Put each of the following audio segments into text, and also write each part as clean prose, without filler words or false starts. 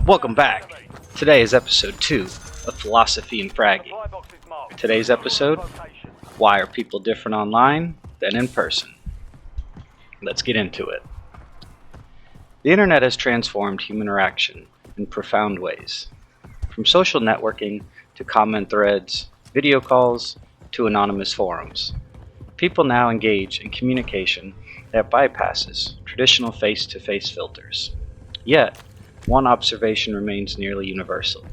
Welcome back. Today is episode 2 of Philosophy and Fragging. Today's episode, why are people different online than in person? Let's get into it. The internet has transformed human interaction in profound ways. From social networking to comment threads, video calls to anonymous forums. People now engage in communication that bypasses traditional face-to-face filters. Yet, one observation remains nearly universal.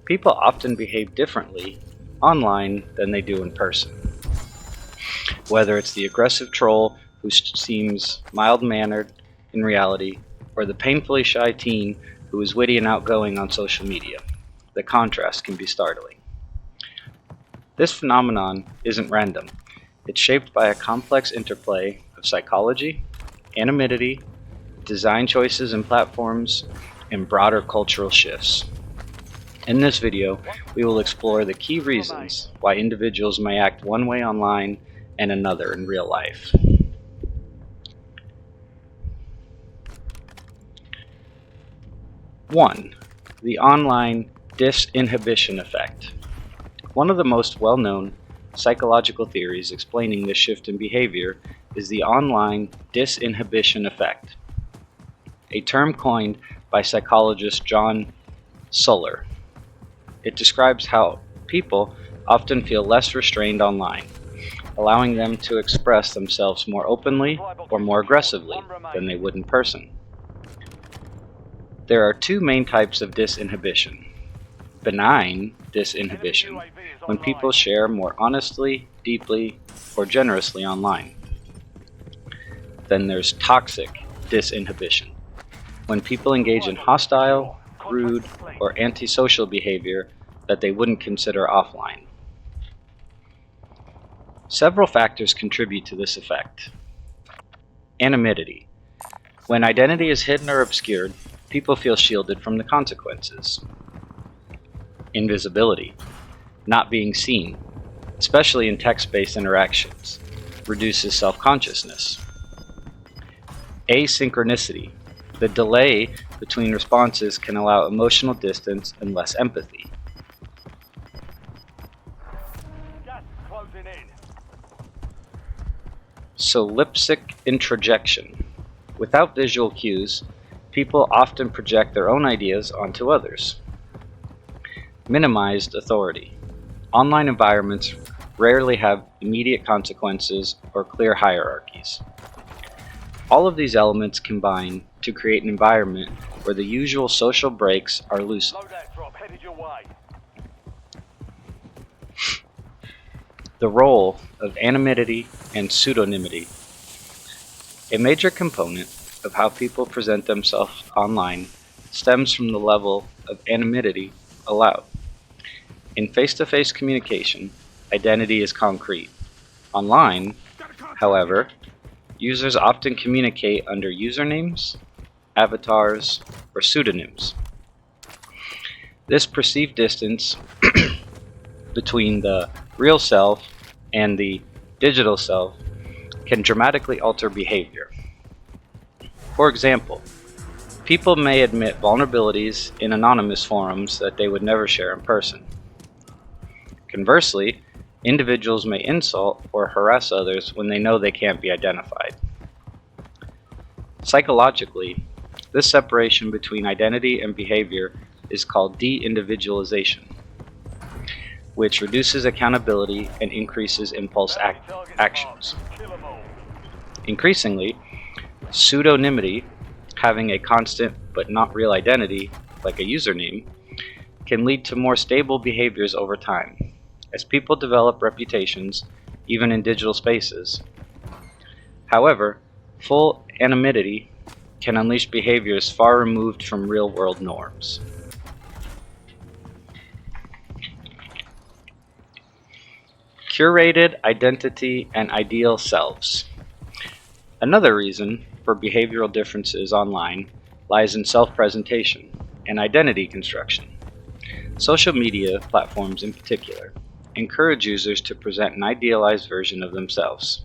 People often behave differently online than they do in person. Whether it's the aggressive troll who seems mild-mannered in reality, or the painfully shy teen who is witty and outgoing on social media, the contrast can be startling. This phenomenon isn't random. It's shaped by a complex interplay of psychology, anonymity, design choices and platforms, and broader cultural shifts. In this video, we will explore the key reasons why individuals may act one way online and another in real life. One, the online disinhibition effect. One of the most well-known psychological theories explaining this shift in behavior is the online disinhibition effect, a term coined by psychologist John Suller. It describes how people often feel less restrained online, allowing them to express themselves more openly or more aggressively than they would in person. There are two main types of disinhibition. Benign disinhibition, when people share more honestly, deeply, or generously online. Then there's toxic disinhibition, when people engage in hostile, rude, or antisocial behavior that they wouldn't consider offline. Several factors contribute to this effect. Anonymity. When identity is hidden or obscured, people feel shielded from the consequences. Invisibility. Not being seen, especially in text-based interactions, reduces self-consciousness. Asynchronicity. The delay between responses can allow emotional distance and less empathy. Solipsic introjection. Without visual cues, people often project their own ideas onto others. Minimized authority. Online environments rarely have immediate consequences or clear hierarchies. All of these elements combine to create an environment where the usual social breaks are loosened. The role of anonymity and pseudonymity. A major component of how people present themselves online stems from the level of anonymity allowed. In face-to-face communication, identity is concrete. Online, however, users often communicate under usernames, avatars, or pseudonyms. This perceived distance between the real self and the digital self can dramatically alter behavior. For example, people may admit vulnerabilities in anonymous forums that they would never share in person. Conversely, individuals may insult or harass others when they know they can't be identified. Psychologically, this separation between identity and behavior is called de-individualization, which reduces accountability and increases impulse actions. Increasingly, pseudonymity, having a constant but not real identity, like a username, can lead to more stable behaviors over time, as people develop reputations, even in digital spaces. However, full anonymity can unleash behaviors far removed from real-world norms. Curated identity and ideal selves. Another reason for behavioral differences online lies in self-presentation and identity construction. Social media platforms in particular encourage users to present an idealized version of themselves,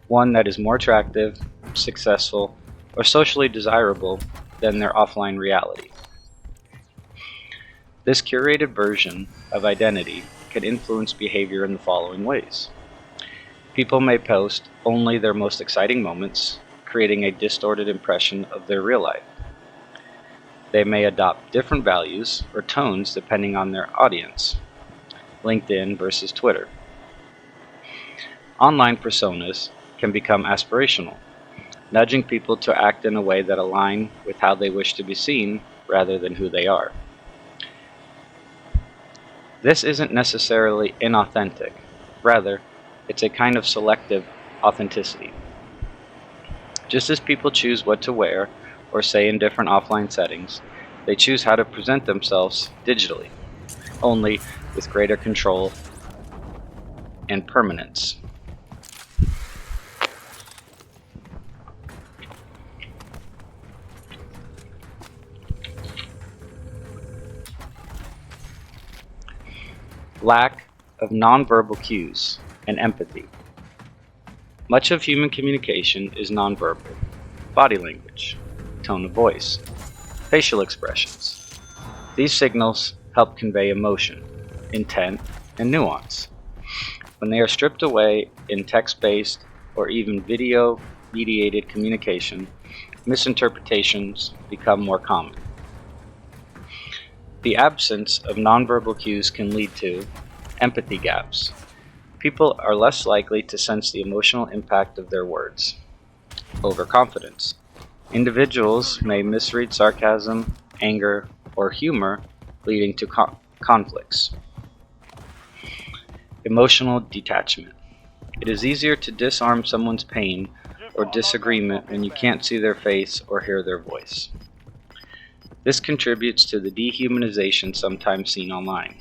one that is more attractive, successful, or socially desirable than their offline reality. This curated version of identity can influence behavior in the following ways. People may post only their most exciting moments, creating a distorted impression of their real life. They may adopt different values or tones depending on their audience. LinkedIn versus Twitter. Online personas can become aspirational, nudging people to act in a way that align with how they wish to be seen rather than who they are. This isn't necessarily inauthentic, rather, it's a kind of selective authenticity. Just as people choose what to wear or say in different offline settings, they choose how to present themselves digitally, only with greater control and permanence. Lack of nonverbal cues and empathy. Much of human communication is nonverbal. Body language, tone of voice, facial expressions. These signals help convey emotion, intent, and nuance. When they are stripped away in text-based or even video-mediated communication, misinterpretations become more common. The absence of nonverbal cues can lead to empathy gaps. People are less likely to sense the emotional impact of their words. Overconfidence. Individuals may misread sarcasm, anger, or humor, leading to conflicts. Emotional detachment. It is easier to disarm someone's pain or disagreement when you can't see their face or hear their voice. This contributes to the dehumanization sometimes seen online,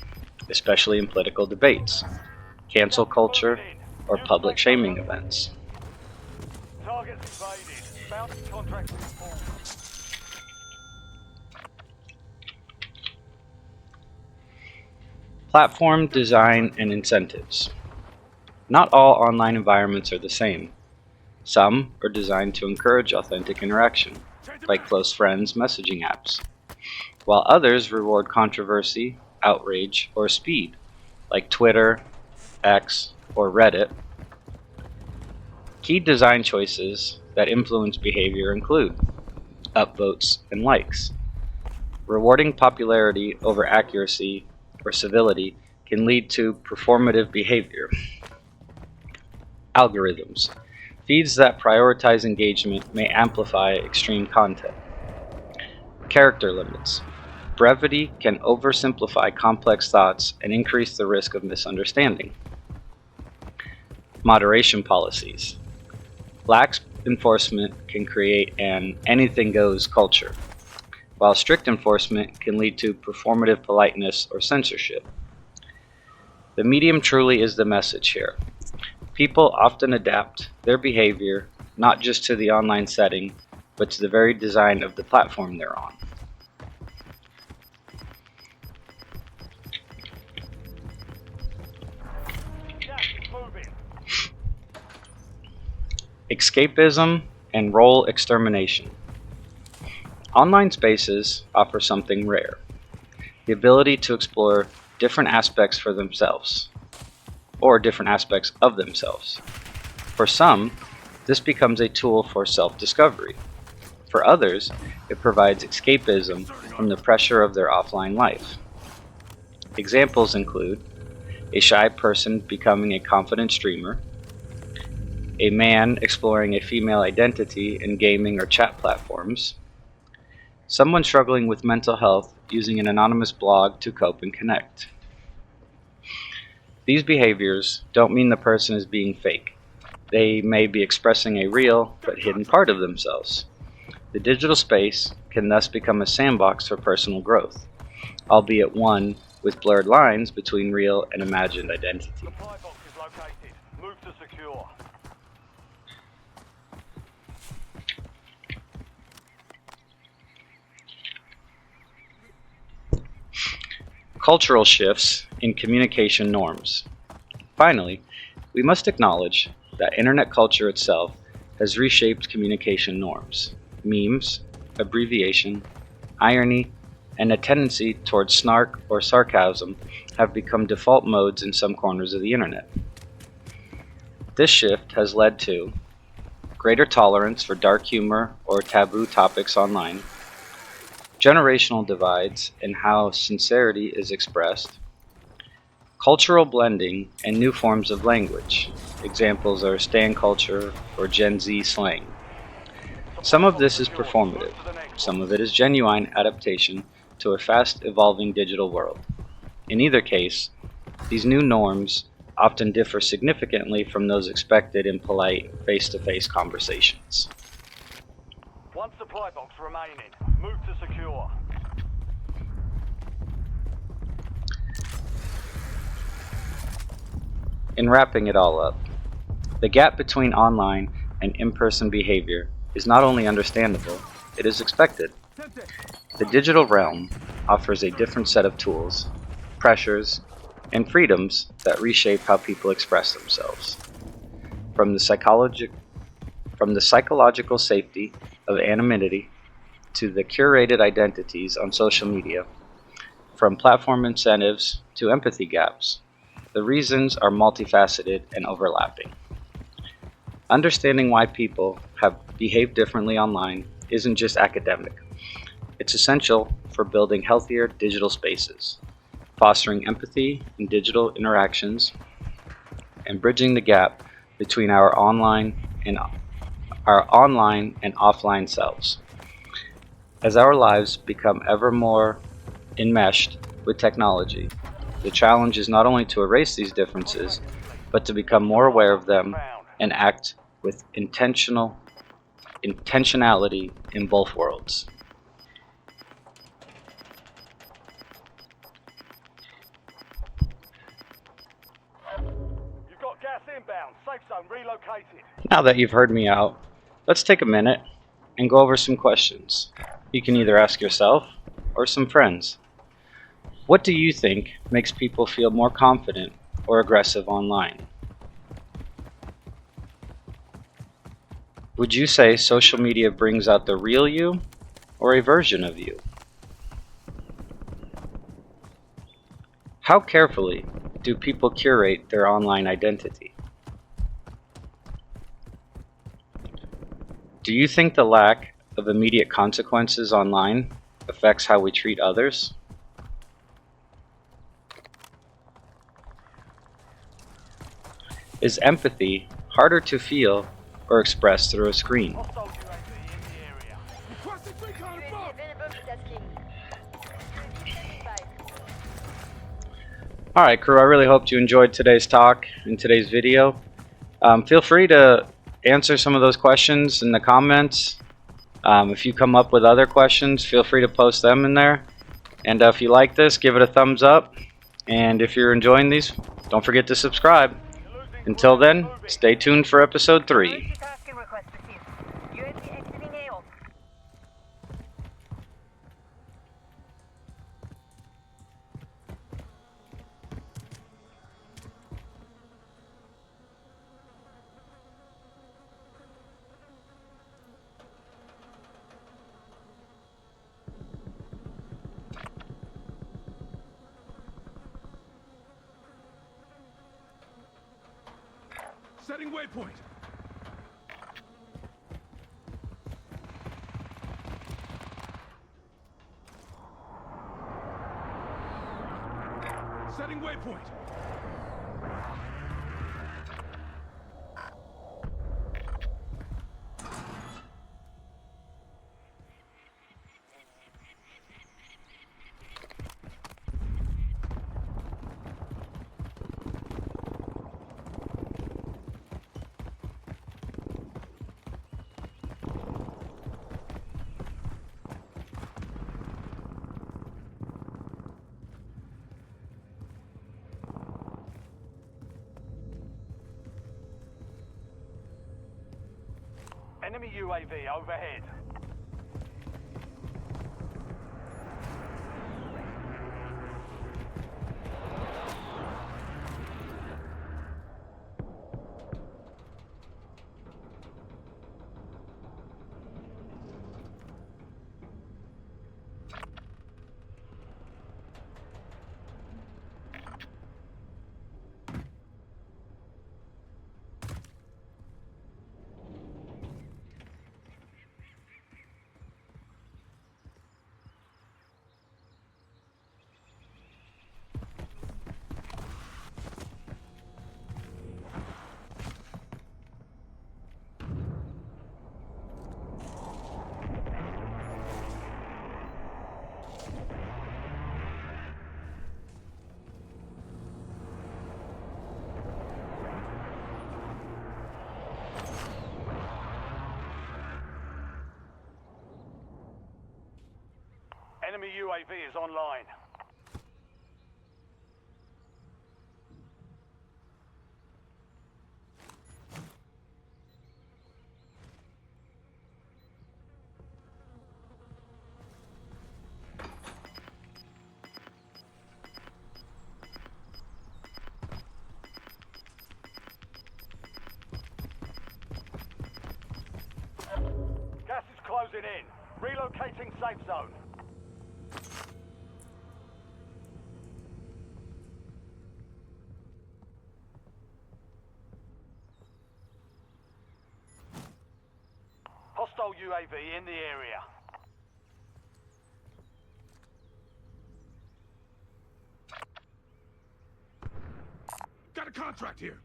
especially in political debates, cancel culture, or public shaming events. Platform design and incentives. Not all online environments are the same. Some are designed to encourage authentic interaction, like close friends messaging apps, while others reward controversy, outrage, or speed, like Twitter, X, or Reddit. Key design choices that influence behavior include upvotes and likes. Rewarding popularity over accuracy or civility can lead to performative behavior. Algorithms. Feeds that prioritize engagement may amplify extreme content. Character limits. Brevity can oversimplify complex thoughts and increase the risk of misunderstanding. Moderation policies. Lax enforcement can create an anything-goes culture, while strict enforcement can lead to performative politeness or censorship. The medium truly is the message here. People often adapt their behavior not just to the online setting, but to the very design of the platform they're on. Escapism and role extermination. Online spaces offer something rare, the ability to explore different aspects for themselves, or different aspects of themselves. For some, this becomes a tool for self-discovery. For others, it provides escapism from the pressure of their offline life. Examples include a shy person becoming a confident streamer, a man exploring a female identity in gaming or chat platforms, someone struggling with mental health using an anonymous blog to cope and connect. These behaviors don't mean the person is being fake. They may be expressing a real but hidden part of themselves. The digital space can thus become a sandbox for personal growth, albeit one with blurred lines between real and imagined identity. Supply box is located. Move to secure. Cultural shifts in communication norms. Finally, we must acknowledge that internet culture itself has reshaped communication norms. Memes, abbreviation, irony, and a tendency towards snark or sarcasm have become default modes in some corners of the internet. This shift has led to greater tolerance for dark humor or taboo topics online, generational divides in how sincerity is expressed, cultural blending, and new forms of language. Examples are stan culture or Gen Z slang. Some of this is performative, some of it is genuine adaptation to a fast evolving digital world. In either case, these new norms often differ significantly from those expected in polite face-to-face conversations. One supply box remaining. Move to secure. In wrapping it all up, the gap between online and in-person behavior is not only understandable, it is expected. The digital realm offers a different set of tools, pressures, and freedoms that reshape how people express themselves. From the psychological safety of anonymity to the curated identities on social media, from platform incentives to empathy gaps, the reasons are multifaceted and overlapping. Understanding why people have behaved differently online isn't just academic. It's essential for building healthier digital spaces, fostering empathy in digital interactions, and bridging the gap between our online and offline selves. As our lives become ever more enmeshed with technology, the challenge is not only to erase these differences, but to become more aware of them and act with intentionality in both worlds. You've got gas inbound. Safe zone relocated. Now that you've heard me out, let's take a minute and go over some questions. You can either ask yourself or some friends. What do you think makes people feel more confident or aggressive online? Would you say social media brings out the real you or a version of you? How carefully do people curate their online identity? Do you think the lack of immediate consequences online affects how we treat others? Is empathy harder to feel or express through a screen? Hostile UAV in the area. Alright crew, I really hoped you enjoyed today's talk and today's video. Feel free to answer some of those questions in the comments. If you come up with other questions, feel free to post them in there. And if you like this, give it a thumbs up. And if you're enjoying these, don't forget to subscribe. Until then, stay tuned for episode 3. Setting waypoint. Setting waypoint. Enemy UAV overhead. Enemy UAV is online. Gas is closing in. Relocating safe zone. Hostile UAV in the area. Got a contract here.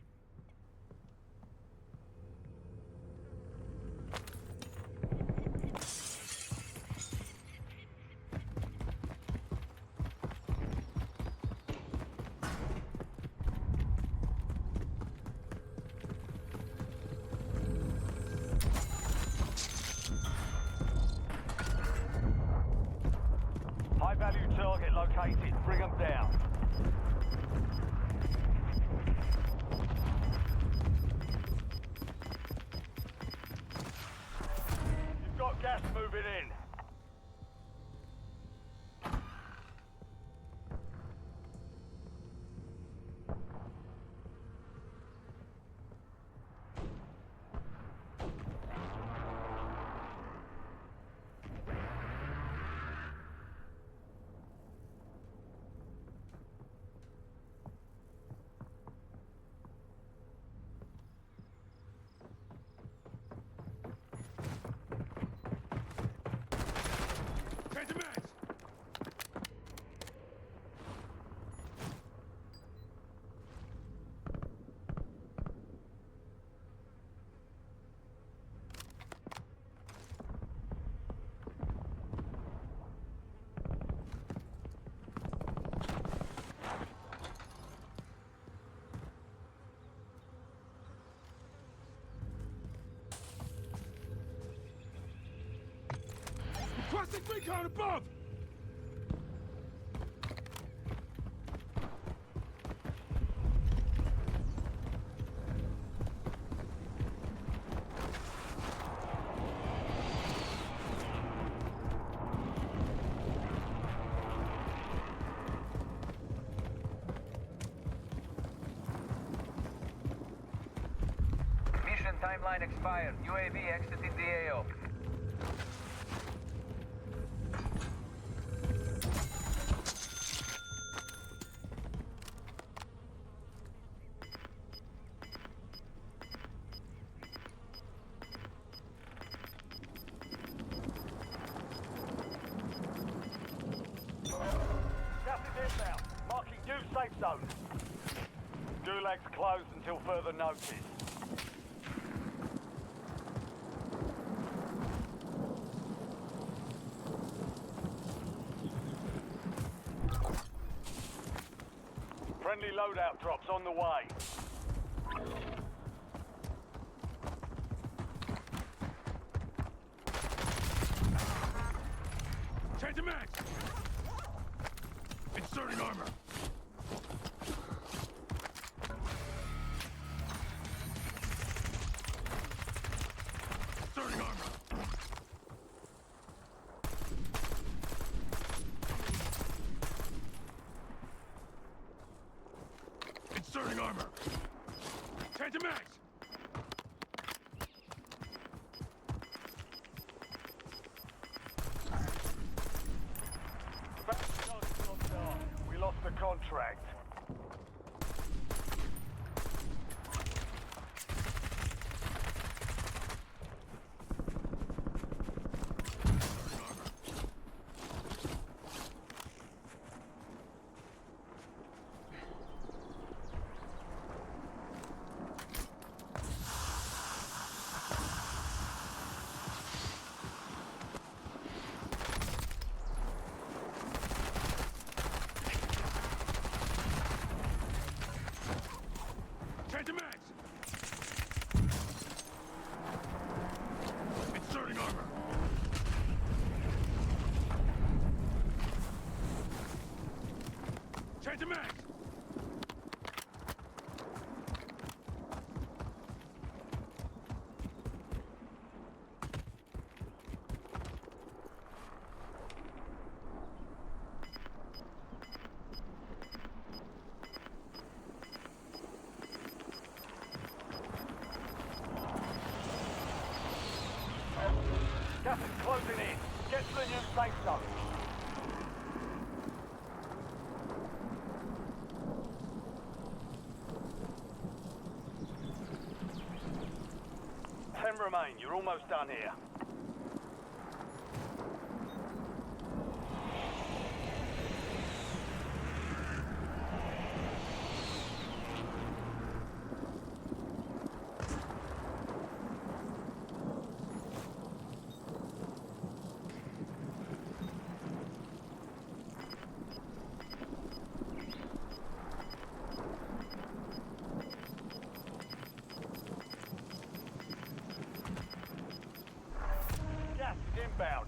High value target located. Bring them down. You've got gas moving in. Change the mags. Requesting recon above! Mission timeline expired. UAV exiting the AO. Gas is inbound. Marking new safe zone. Gulag's closed until further notice. Friendly loadout drops on the way. Change the mags. Inserting armor. Inserting armor. Inserting armor. Change the mags. We lost the contract. Change the mags! Gas is closing in. Get to the new safe zone. Ten remain. You're almost done here. Gas is inbound.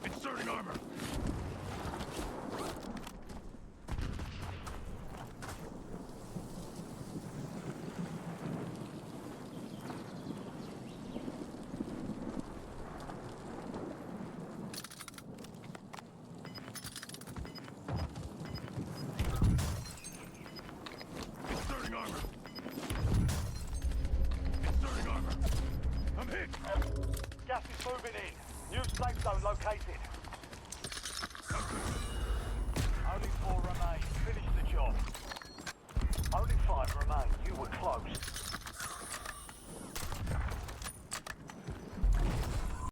Inserting armor! Inserting armor! Inserting armor! I'm hit! Gas is moving in. New safe zone located. Only 4 remain. Finish the job. Only 5 remain. You were close.